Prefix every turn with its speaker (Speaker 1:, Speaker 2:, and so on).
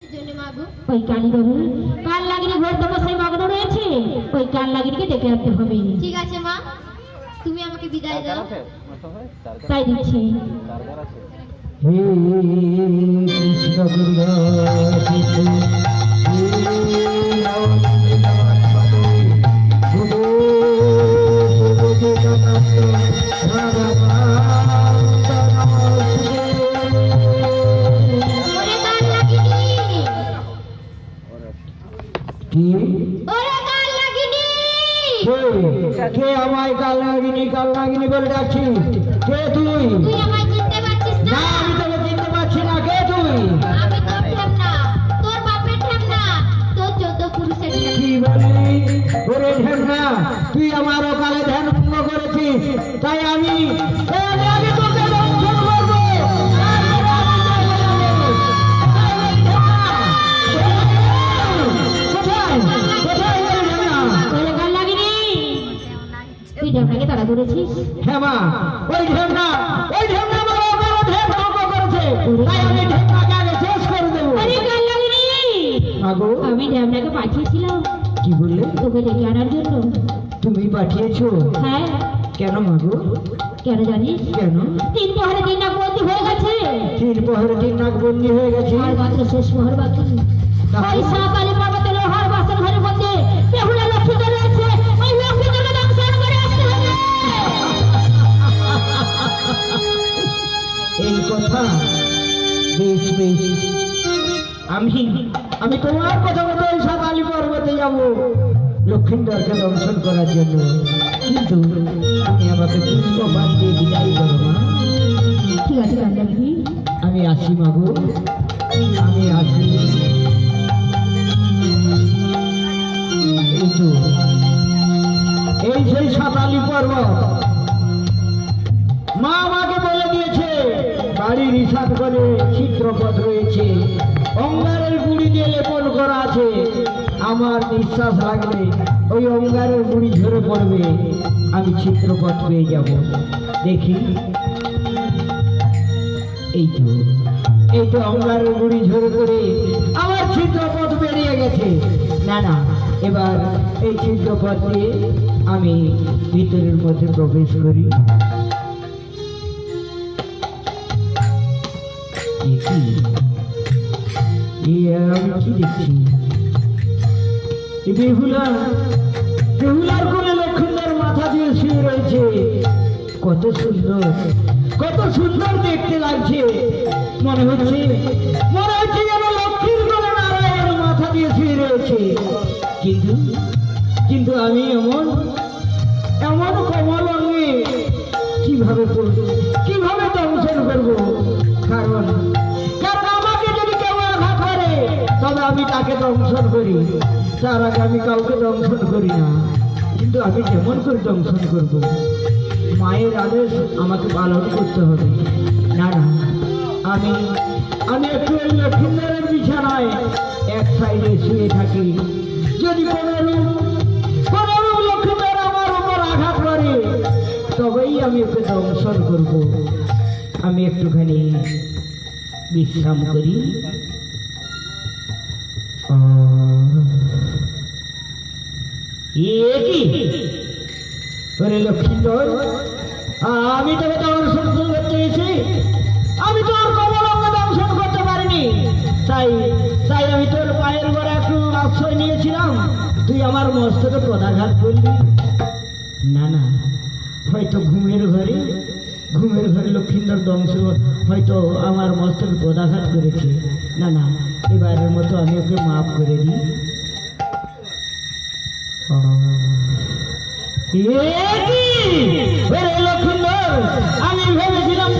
Speaker 1: ওই কালীবাবু কাল লাগিনি ভোর তপস্যায় মগ্ন রয়েছে, ওই কাল লাগিনিকে ডেকে আনতে হবে।
Speaker 2: ঠিক আছে মা, তুমি আমাকে বিদায় দাও।
Speaker 1: তাই দিচ্ছি।
Speaker 3: হে কৃষ্ণ দুর্গা কে আমায় কাল লাগিনি বলে ডাকছি? কে তুই?
Speaker 2: তুই আমায় চিনতে পারছিস না?
Speaker 3: না, আমি তোকে চিনতে পারছি না। কে তুই?
Speaker 2: আমি তোর ঢেমনা, তোর বাপের ঢেমনা, তোর 14 পুরুষের ঢেমনা।
Speaker 3: কি বললি? ওরে ঢেমনা, তুই আমার অকালে ধ্যান ভঙ্গ করেছিস, তাই আমি তোকে দংশন করবো। কোথায় কোথায় ওই ঢেমনা?
Speaker 1: ওই কাল লাগিনি তুই ঢেমনাকে তাড়া করেছিস?
Speaker 3: হ্যাঁ মা, ওই ঢেমনা আমার অকালে ধ্যান ভঙ্গ করেছে, তাই আমি ঢেমনাকে আগে শেষ করে দেবো।
Speaker 1: আরে কাল লাগিনি,
Speaker 3: মাগো,
Speaker 1: আমি ঢেমনাকে পাঠিয়েছিলাম
Speaker 3: কি বললে?
Speaker 1: তোকে ডেকে আনার জন্য।
Speaker 3: তুমি পাঠিয়েছো?
Speaker 1: হ্যাঁ,
Speaker 3: কেন মাগো?
Speaker 1: কেন জানিস?
Speaker 3: কেন?
Speaker 1: 3 প্রহরে 3 নাক বন্দী হয়ে গেছে,
Speaker 3: 3 প্রহরে 3 নাক বন্দী হয়ে গেছে।
Speaker 1: আর মাত্র শেষ প্রহর বাকি। ওই সাঁওতালি পর্বতের লোহার বাসন ঘরের মধ্যে বেহুলা লক্ষ্মীটা রয়েছে, ওই লক্ষ্মীটাকে দংশন করে আসতে হবে।
Speaker 3: এই কথা? বেশ বেশ, আমি তোমার কথা মতো ওই সাঁওতালি পর্বতে যাব লক্ষ্মীন্দরকে দংশন করার জন্য, কিন্তু তুমি আমাকে পুষ্প পান দিয়ে বিদায় করো মা।
Speaker 1: ঠিক আছে কাল লাগিনি,
Speaker 3: আমি আসি মাগো, আমি আসি। এই তো, এই সেই সাঁওতালি পর্বত। মা আমাকে বলে দিয়েছে বাড়ির হিসাব করে চিত্রপথ রয়েছে, অঙ্গারের গুড়ি দিয়ে লেপন করা আছে। আমার নিঃশ্বাস লাগলে ওই অঙ্গারের গুড়ি ঝরে পড়বে, আমি চিত্রপথ পেয়ে যাব। দেখি, এই তো অঙ্গারের গুড়ি ঝরে পড়ে আমার চিত্রপথ বেরিয়ে গেছে। না না, এবার এই চিত্রপথ দিয়ে আমি ভিতরের মধ্যে প্রবেশ করি। কি দেখছি? বেহুলার কোলে লক্ষ্মীন্দর মাথা দিয়ে শুয়ে রয়েছে। কত সুন্দর, কত সুন্দর দেখতে লাগছে। মনে হচ্ছে যেন লক্ষ্মীর কোলে নারায়ণ মাথা দিয়ে শুয়ে রয়েছে। কিন্তু আমি এমন কমল অঙ্গে কিভাবে দংশন করবো? কারণ আমাকে যদি কেউ আঘাত করে তবে আমি তাকে দংশন করি, তার আগে আমি কাউকে দংশন করি না। কিন্তু আমি কেমন করে দংশন করব? মায়ের আদেশ আমাকে পালন করতে হবে। না না, আমি একটু ওই লক্ষ্মীন্দরের বিছানায় এক সাইডে শুয়ে থাকি। যদি কোনো লক্ষ্মীন্দর আমার উপর আঘাত করে তবেই আমি ওকে দংশন করব। আমি একটুখানি বিশ্রাম করি। লক্ষ্মীন্দর, আমি তোকে দংশন করতে এসে আমি তোর কমল অঙ্গ দংশন করতে পারিনি, তাই আমি তোর পায়ের ঘরে একটু আশ্রয় নিয়েছিলাম। তুই আমার মস্তকে পদাঘাত করলি। না না, হয়তো ঘুমের ঘরে লক্ষ্মীন্দর দংশন হয়তো আমার মস্তকে পদাঘাত করেছে। না না, এবারের মতো আমি ওকে মাফ করে দিই। লক্ষ্মীন্দর, আমি ভেবেছিলাম